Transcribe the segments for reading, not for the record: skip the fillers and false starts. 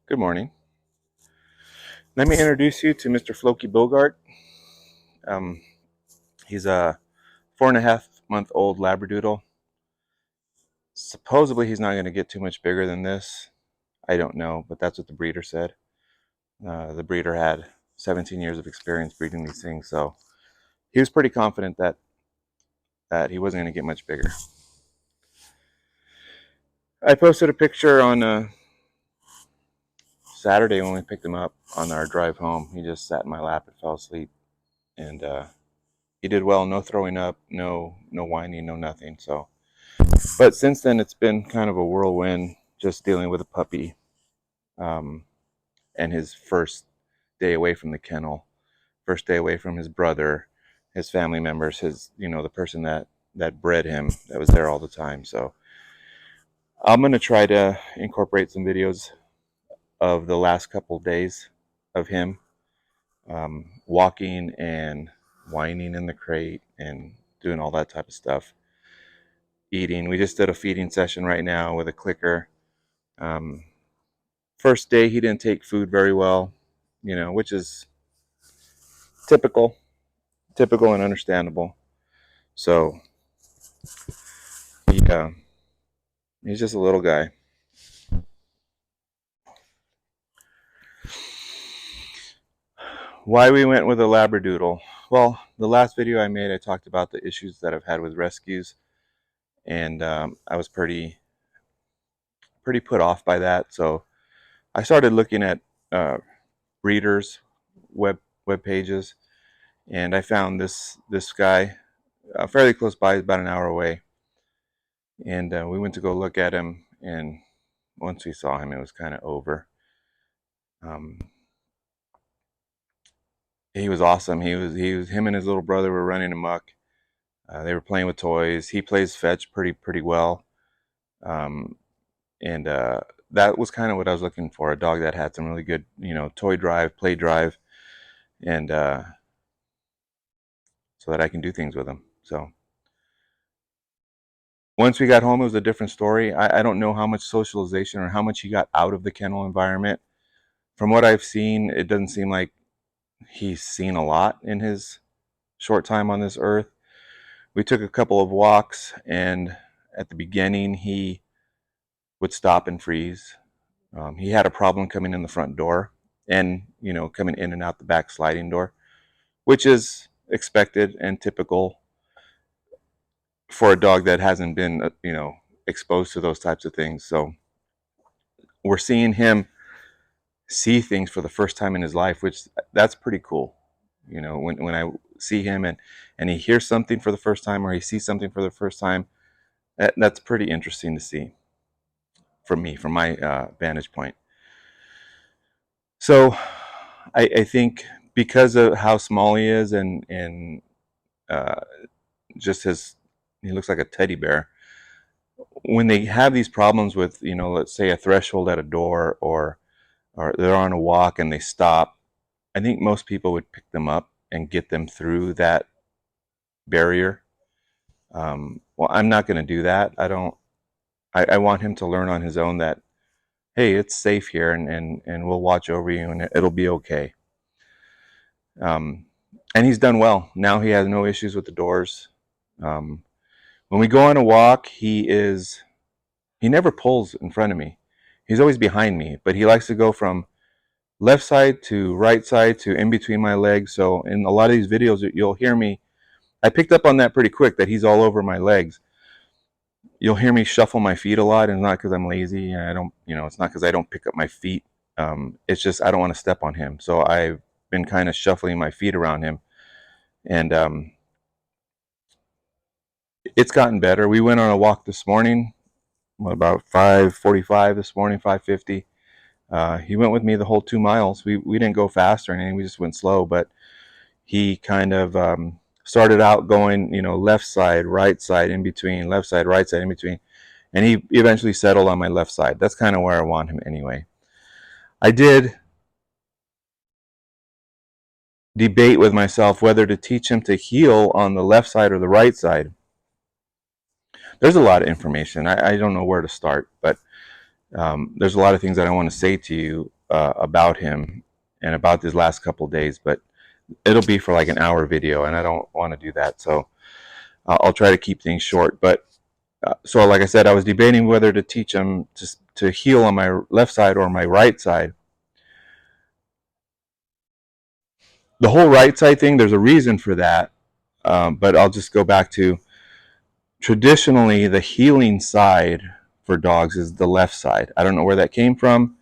Good morning. Let me introduce you to Mr. Floki Bogart. Um, he's a 4.5-month-old Labradoodle. Supposedly, he's not going to get too much bigger than this. I don't know, but that's what the breeder said. The breeder had 17 years of experience breeding these things, so he was pretty confident that he wasn't going to get much bigger. I posted a picture on Saturday when we picked him up on our drive home. He just sat in my lap and fell asleep, and he did well. No throwing up, no whining, no nothing. So. But since then, it's been kind of a whirlwind, just dealing with a puppy, um, and his first day away from the kennel, first day away from his brother, his family members, the person that bred him, that was there all the time. So I'm gonna try to incorporate some videos of the last couple of days of him walking and whining in the crate and doing all that type of stuff. Eating. We just did a feeding session right now with a clicker. First day he didn't take food very well, which is typical and understandable. So he, he's just a little guy. Why we went with a Labradoodle? Well, the last video I made, I talked about the issues that I've had with rescues, and I was pretty put off by that. So I started looking at breeders' web pages, and I found this guy fairly close by, about an hour away, and we went to go look at him. And once we saw him, it was kind of over. He was awesome. Him and his little brother were running amok. They were playing with toys. He plays fetch pretty well, and that was kind of what I was looking for. A dog that had some really good, toy drive, play drive, and so that I can do things with him. So once we got home, it was a different story. I don't know how much socialization or how much he got out of the kennel environment. From what I've seen, it doesn't seem like he's seen a lot in his short time on this earth. We took a couple of walks, and at the beginning, he would stop and freeze. He had a problem coming in the front door and, coming in and out the back sliding door, which is expected and typical for a dog that hasn't been, exposed to those types of things. So we're seeing him see things for the first time in his life, which that's pretty cool. When I see him and he hears something for the first time or he sees something for the first time, that's pretty interesting to see for me, from my vantage point. So I think because of how small he is and uh, just he looks like a teddy bear. When they have these problems with, let's say a threshold at a door, or they're on a walk and they stop, I think most people would pick them up and get them through that barrier. Well, I'm not going to do that. I want him to learn on his own that, hey, it's safe here, and we'll watch over you, and it'll be okay. And he's done well. Now he has no issues with the doors. When we go on a walk, he never pulls in front of me. He's always behind me, but he likes to go from left side to right side to in between my legs. So in a lot of these videos, you'll hear me. I picked up on that pretty quick, that he's all over my legs. You'll hear me shuffle my feet a lot, and it's not because I'm lazy. I don't, it's not because I don't pick up my feet. It's just I don't want to step on him. So I've been kind of shuffling my feet around him, and it's gotten better. We went on a walk this morning, about 5:45 this morning, 5:50. He went with me the whole 2 miles. We didn't go fast or anything. We just went slow, but he kind of started out going, left side, right side, in between, left side, right side, in between. And he eventually settled on my left side. That's kind of where I want him anyway. I did debate with myself whether to teach him to heel on the left side or the right side. There's a lot of information. I don't know where to start, but there's a lot of things that I want to say to you about him and about these last couple days, but it'll be for like an hour video, and I don't want to do that. So I'll try to keep things short. But so, like I said, I was debating whether to teach him to heel on my left side or my right side. The whole right side thing, there's a reason for that, but I'll just go back to traditionally the healing side for dogs is the left side. I don't know where that came from,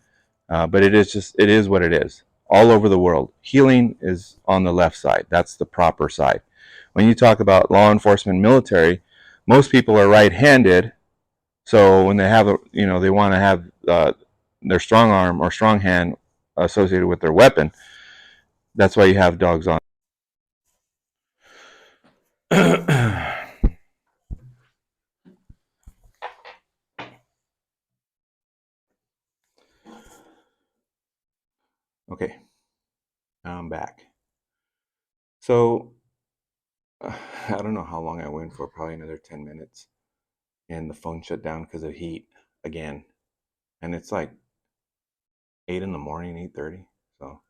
but it is what it is. All over the world, healing is on the left side. That's the proper side. When you talk about law enforcement, military, most people are right-handed. So when they have they want to have their strong arm or strong hand associated with their weapon. That's why you have dogs on. Okay, I'm back. So I don't know how long I went for, probably another 10 minutes. And the phone shut down because of heat again. And it's like 8 in the morning, 8:30. So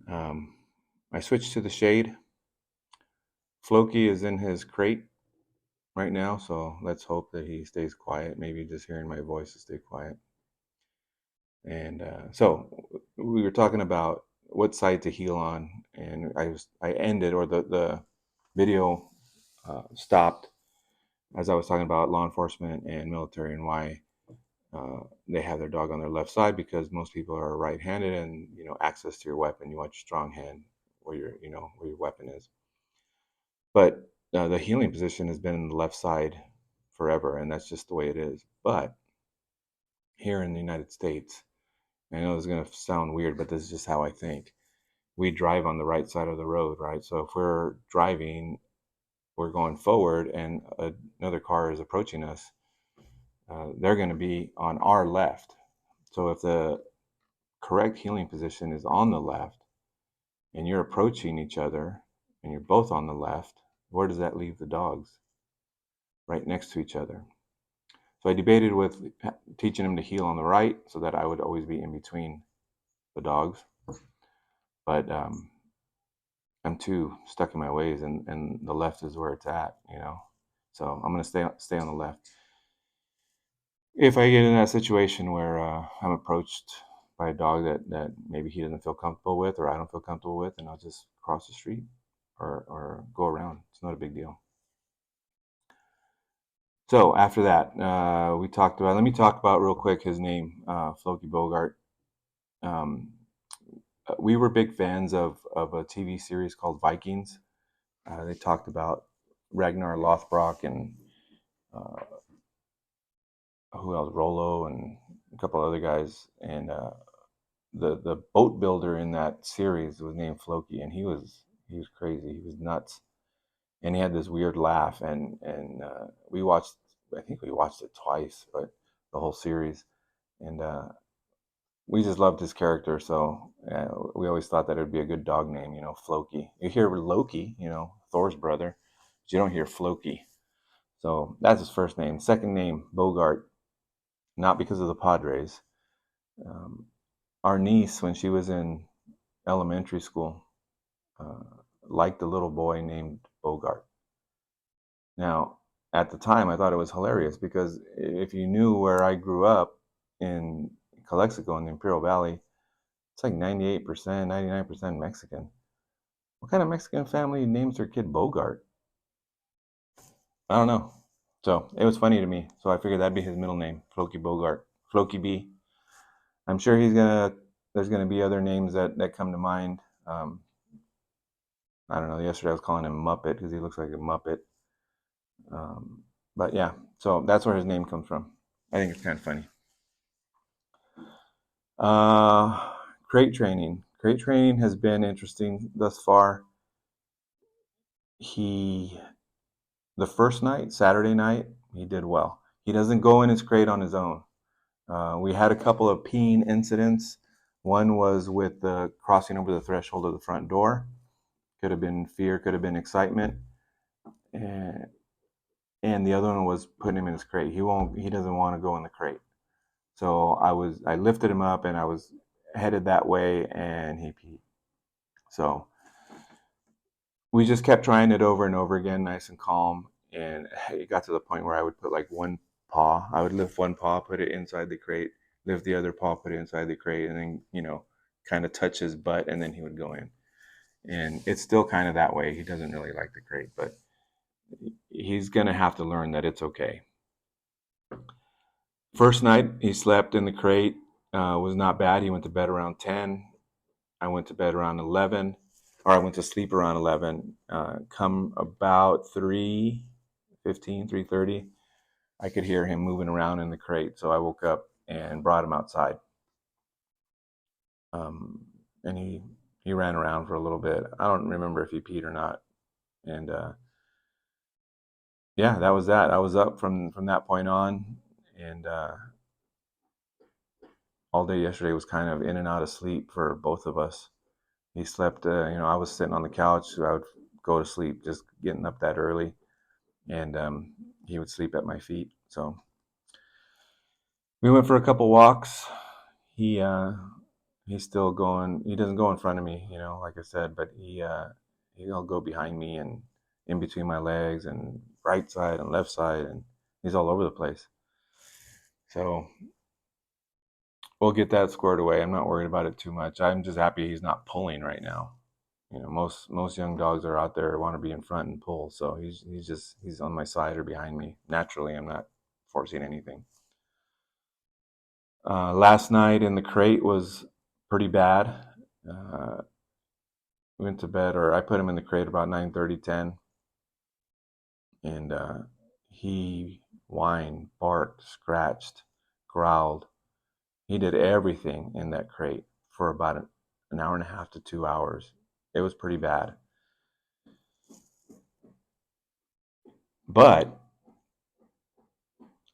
um, I switched to the shade. Floki is in his crate right now, so let's hope that he stays quiet. Maybe just hearing my voice to stay quiet. And so we were talking about what side to heal on, and I ended, or the video stopped as I was talking about law enforcement and military and why they have their dog on their left side, because most people are right-handed, and access to your weapon, you want your strong hand where where your weapon is. But the healing position has been in the left side forever, and that's just the way it is. But here in the United States, I know this is going to sound weird, but this is just how I think. We drive on the right side of the road, right? So if we're driving, we're going forward, and another car is approaching us, they're going to be on our left. So if the correct healing position is on the left, and you're approaching each other, and you're both on the left, where does that leave the dogs? Right next to each other. So I debated with teaching him to heel on the right so that I would always be in between the dogs. But I'm too stuck in my ways, and the left is where it's at. So I'm gonna stay on the left. If I get in that situation where I'm approached by a dog that maybe he doesn't feel comfortable with, or I don't feel comfortable with, and I'll just cross the street or go around. It's not a big deal. So after that, we talked about. Let me talk about real quick his name, Floki Bogart. Um, we were big fans of a TV series called Vikings. They talked about Ragnar Lothbrok and uh, who else, Rollo, and a couple other guys. And the boat builder in that series was named Floki, and he was crazy. He was nuts, and he had this weird laugh. And we watched. I think we watched it twice, but the whole series, and we just loved his character. So we always thought that it would be a good dog name, Floki. You hear Loki, Thor's brother, but you don't hear Floki. So that's his first name. Second name, Bogart, not because of the Padres. Um, our niece, when she was in elementary school, uh, liked a little boy named Bogart. Now, at the time, I thought it was hilarious because if you knew where I grew up in Calexico in the Imperial Valley, it's like 98%, 99% Mexican. What kind of Mexican family names their kid Bogart? I don't know. So it was funny to me. So I figured that'd be his middle name, Floki Bogart, Floki B. I'm sure there's gonna be other names that come to mind. I don't know. Yesterday I was calling him Muppet because he looks like a Muppet. Um, but yeah, so that's where his name comes from. I think it's kind of funny. Uh, crate training. Crate training has been interesting thus far. He, the first night, Saturday night, he did well. He doesn't go in his crate on his own. We had a couple of peeing incidents. One was with the crossing over the threshold of the front door. Could have been fear, could have been excitement. And the other one was putting him in his crate. He doesn't want to go in the crate. So I lifted him up and I was headed that way and he peed. So we just kept trying it over and over again, nice and calm. And it got to the point where I would put like one paw, I would lift one paw, put it inside the crate, lift the other paw, put it inside the crate, and then, kind of touch his butt, and then he would go in. And it's still kind of that way. He doesn't really like the crate, but he's going to have to learn that it's okay. First night he slept in the crate, was not bad. He went to bed around 10. I went to bed around 11, or I went to sleep around 11. Come about 3:15, 3:30, I could hear him moving around in the crate. So I woke up and brought him outside. And he ran around for a little bit. I don't remember if he peed or not. And yeah, that was that. I was up from that point on, and all day yesterday was kind of in and out of sleep for both of us. He slept, I was sitting on the couch. So I would go to sleep just getting up that early, and he would sleep at my feet. So we went for a couple walks. He he's still going. He doesn't go in front of me, like I said, but he'll go behind me and in between my legs and right side and left side, and he's all over the place. So we'll get that squared away. I'm not worried about it too much. I'm just happy he's not pulling right now. Most young dogs are out there want to be in front and pull. So he's on my side or behind me. Naturally, I'm not forcing anything. Last night in the crate was pretty bad. Uh, we went to bed, or I put him in the crate about 9:30, 10, and he whined, barked, scratched, growled. He did everything in that crate for about an hour and a half to 2 hours. It was pretty bad. But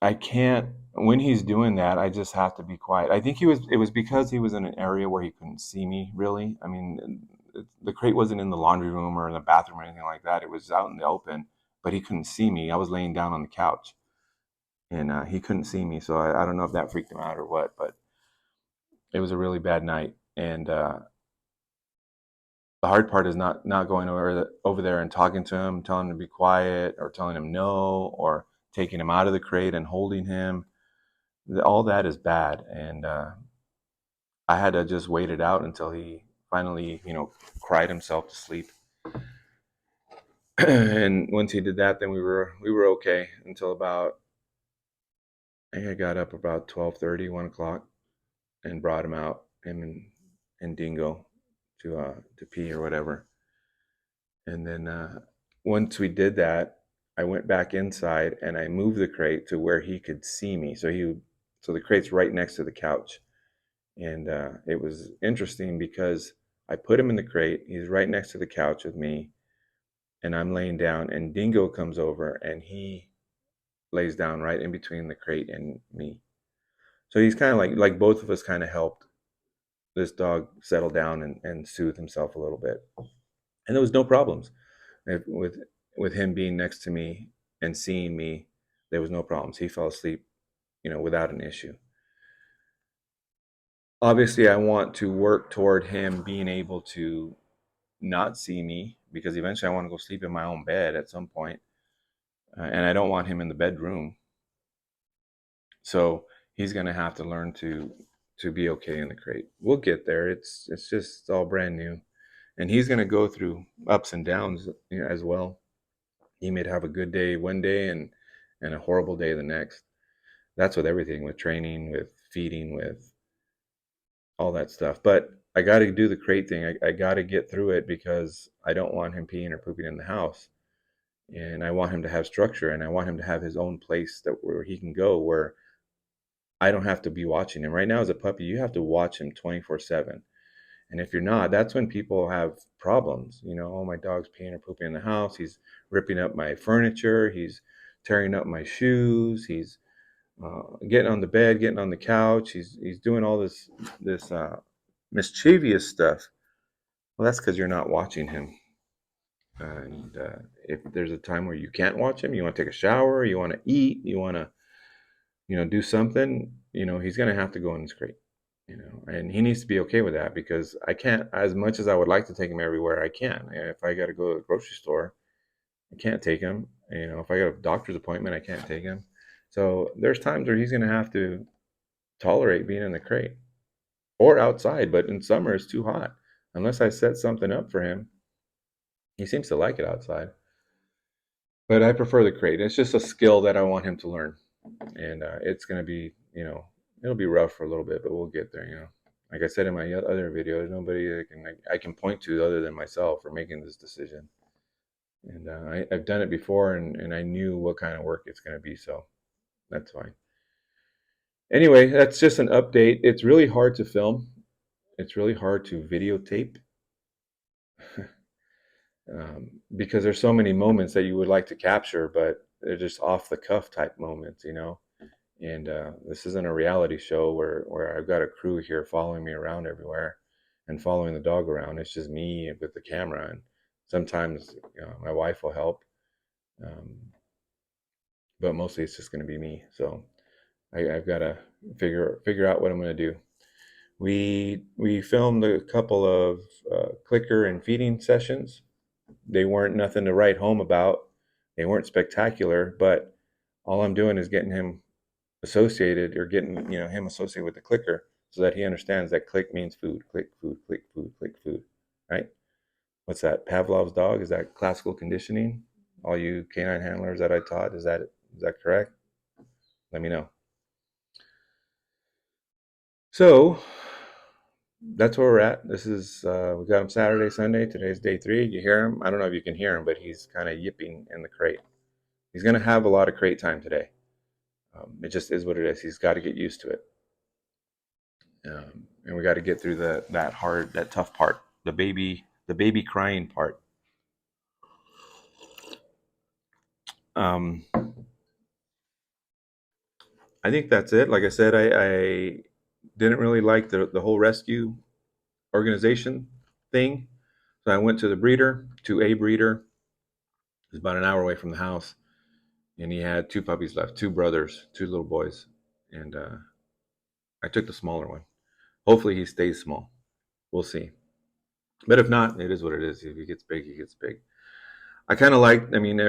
I can't, when he's doing that, I just have to be quiet. I think it was because he was in an area where he couldn't see me, really. I mean, the crate wasn't in the laundry room or in the bathroom or anything like that. It was out in the open, but he couldn't see me. I was laying down on the couch, and he couldn't see me. So I don't know if that freaked him out or what, but it was a really bad night. And the hard part is not going over there and talking to him, telling him to be quiet, or telling him no, or taking him out of the crate and holding him. All that is bad, and I had to just wait it out until he finally, cried himself to sleep. And once he did that, then we were okay until about, I think I got up about 12:30, 1 o'clock, and brought him out, him and Dingo, to pee or whatever. And then once we did that, I went back inside and I moved the crate to where he could see me. So the crate's right next to the couch. And it was interesting because I put him in the crate. He's right next to the couch with me, and I'm laying down. And Dingo comes over and he lays down right in between the crate and me. So he's kind of like both of us kind of helped this dog settle down and soothe himself a little bit. And there was no problems with him being next to me and seeing me. There was no problems. He fell asleep, without an issue. Obviously, I want to work toward him being able to not see me, because eventually I want to go sleep in my own bed at some point, and I don't want him in the bedroom. So he's going to have to learn to be okay in the crate. We'll get there. It's all brand new, and he's going to go through ups and downs, as well. He may have a good day one day and a horrible day the next. That's with everything, with training, with feeding, with all that stuff. But I got to do the crate thing. I got to get through it because I don't want him peeing or pooping in the house. And I want him to have structure, and I want him to have his own place where he can go, where I don't have to be watching him. Right now, as a puppy, you have to watch him 24/7. And if you're not, that's when people have problems. Oh, my dog's peeing or pooping in the house. He's ripping up my furniture. He's tearing up my shoes. He's getting on the bed, getting on the couch. He's doing all this mischievous stuff. Well, that's because you're not watching him. And if there's a time where you can't watch him, you want to take a shower, you want to eat, you want do something, he's gonna have to go in his crate, and he needs to be okay with that because I can't, as much as I would like to take him everywhere, I can't. If I got to go to the grocery store, I can't take him. If I got a doctor's appointment, I can't take him. So there's times where he's gonna have to tolerate being in the crate or outside, but in summer it's too hot. Unless I set something up for him, he seems to like it outside. But I prefer the crate. It's just a skill that I want him to learn, and it's going to be, it'll be rough for a little bit, but we'll get there. Like I said in my other video, there's nobody that I can point to other than myself for making this decision. And I've done it before, and I knew what kind of work it's going to be, so that's fine. Anyway, that's just an update. It's really hard to film. It's really hard to videotape because there's so many moments that you would like to capture, but they're just off the cuff type moments. And this isn't a reality show where I've got a crew here following me around everywhere and following the dog around. It's just me with the camera, and sometimes my wife will help, um, but mostly it's just going to be me. So I've got to figure out what I'm going to do. We filmed a couple of clicker and feeding sessions. They weren't nothing to write home about. They weren't spectacular, but all I'm doing is getting him associated, or getting him associated with the clicker, so that he understands that click means food. Click food, click food, click food. Right? What's that? Pavlov's dog? Is that classical conditioning? All you canine handlers that I taught, is that correct? Let me know. So that's where we're at. This is we got him Saturday, Sunday. Today's day 3. You hear him? I don't know if you can hear him, but he's kind of yipping in the crate. He's gonna have a lot of crate time today. It just is what it is. He's got to get used to it, and we got to get through that tough part, the baby crying part. Um, I think that's it. Like I said, I didn't really like the whole rescue organization thing, so I went to a breeder. It's about an hour away from the house, and he had 2 puppies left, 2 brothers, 2 little boys, and I took the smaller one. Hopefully, he stays small. We'll see. But if not, it is what it is. If he gets big, he gets big. I kind of like. I mean,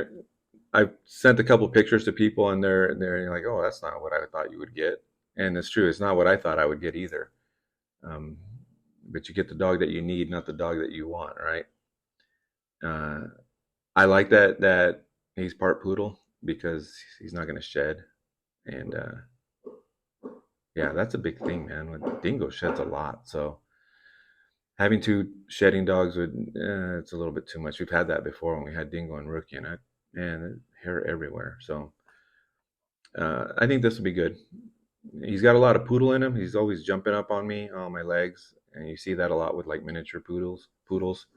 I've sent a couple pictures to people, and they're like, "Oh, that's not what I thought you would get." And it's true. It's not what I thought I would get either. Um, but you get the dog that you need, not the dog that you want, right? Uh, I like that he's part poodle because he's not going to shed, and yeah, that's a big thing, man. With dingo sheds a lot, so having 2 shedding dogs it's a little bit too much. We've had that before when we had Dingo and Rookie, and hair everywhere. So I think this will be good. He's got a lot of poodle in him. He's always jumping up on me, on my legs, and you see that a lot with like miniature poodles.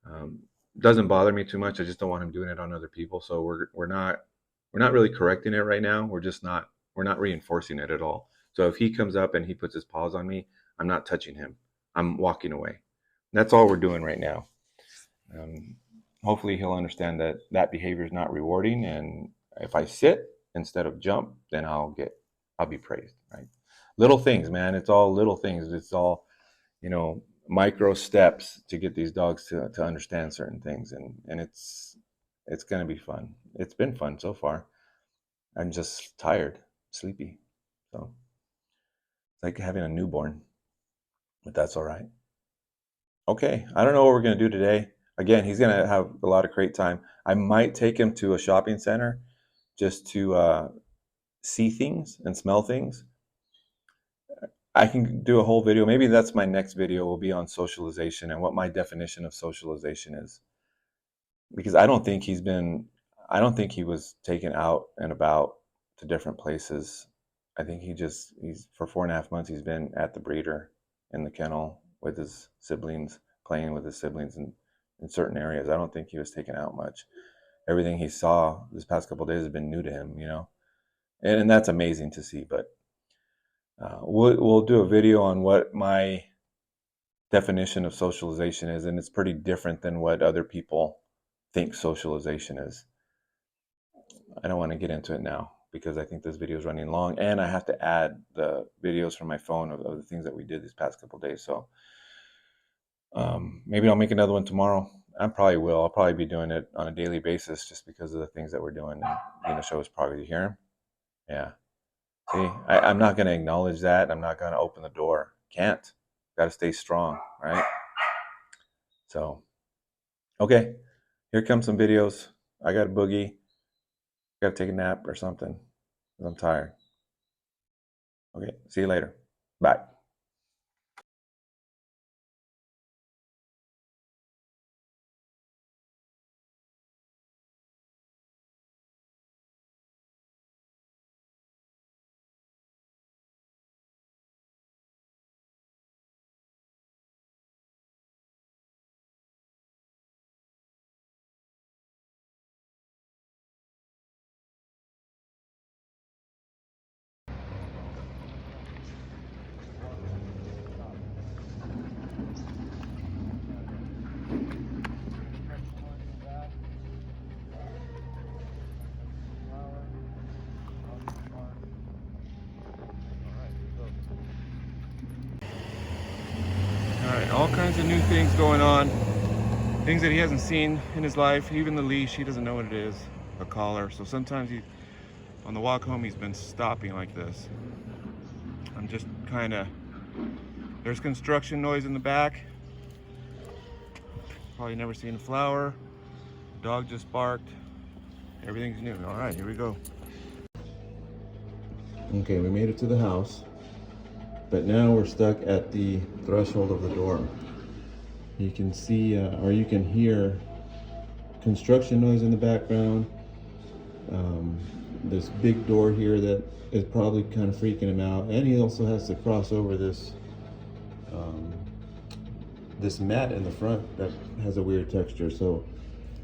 Um, doesn't bother me too much. I just don't want him doing it on other people. So we're not really correcting it right now. We're not reinforcing it at all. So if he comes up and he puts his paws on me, I'm not touching him. I'm walking away. That's all we're doing right now. Um, Hopefully he'll understand that that behavior is not rewarding, and if I sit instead of jump, then I'll be praised. Right? Little things, man. It's all little things. It's all micro steps to get these dogs to understand certain things, and it's going to be fun. It's been fun so far. I'm just tired, sleepy, so it's like having a newborn, but that's all right. Okay, I don't know what we're going to do today. Again, he's going to have a lot of crate time. I might take him to a shopping center just to see things and smell things. I can do a whole video. Maybe that's my next video, will be on socialization and what my definition of socialization is. Because I don't think he was taken out and about to different places. I think he's for 4.5 months, he's been at the breeder in the kennel with his siblings, playing with his siblings in certain areas. I don't think he was taken out much. Everything he saw this past couple of days has been new to him. And that's amazing to see. But we'll do a video on what my definition of socialization is, and it's pretty different than what other people think socialization is. I don't want to get into it now because I think this video is running long, and I have to add the videos from my phone of the things that we did these past couple days. So maybe I'll make another one tomorrow. I probably will. I'll probably be doing it on a daily basis just because of the things that we're doing. And the show is probably to hear him. Yeah. See, I'm not going to acknowledge that. I'm not going to open the door. Can't. Got to stay strong, right? So, okay. Here come some videos. I got a boogie. Got to take a nap or something because I'm tired. Okay. See you later. Bye. Alright, all kinds of new things going on. Things that he hasn't seen in his life. Even the leash, he doesn't know what it is. A collar. So sometimes on the walk home, he's been stopping like this. I'm just kind of... There's construction noise in the back. Probably never seen a flower. Dog just barked. Everything's new. Alright, here we go. Okay, we made it to the house. But now we're stuck at the threshold of the door. You can see, or you can hear construction noise in the background. This big door here that is probably kind of freaking him out. And he also has to cross over this this mat in the front that has a weird texture. So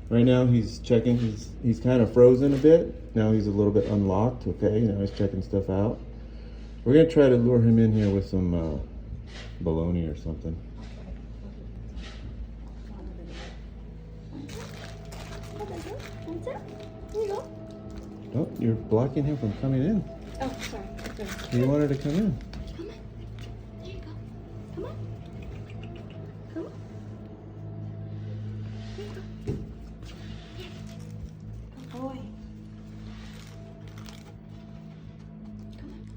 right now he's checking, he's kind of frozen a bit. Now he's a little bit unlocked. Okay, now he's checking stuff out. We're gonna try to lure him in here with some bologna or something. Oh, you're blocking him from coming in. Oh, sorry. You wanted to come in. Come on. There you go. Come on. Come on. There you go. Good boy. Come on.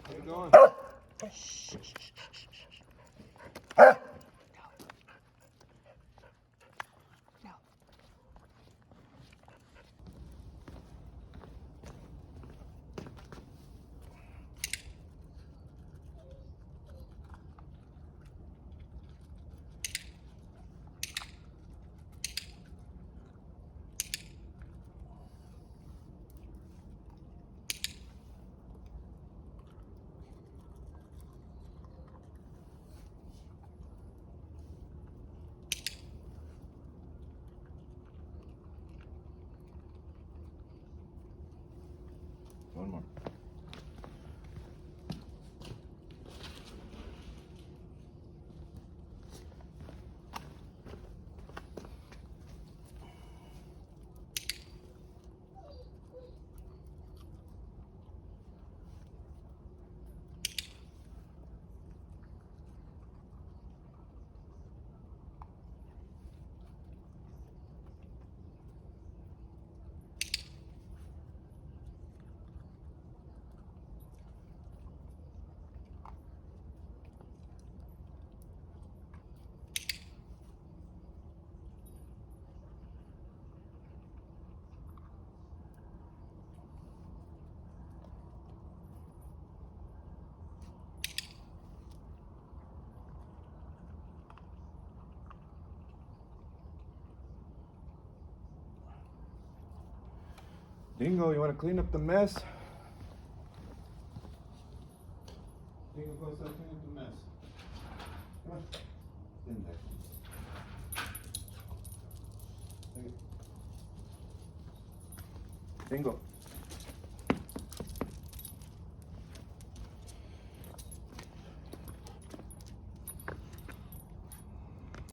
Where you going? One more. Dingo, you want to clean up the mess? Dingo, go something. Bingo.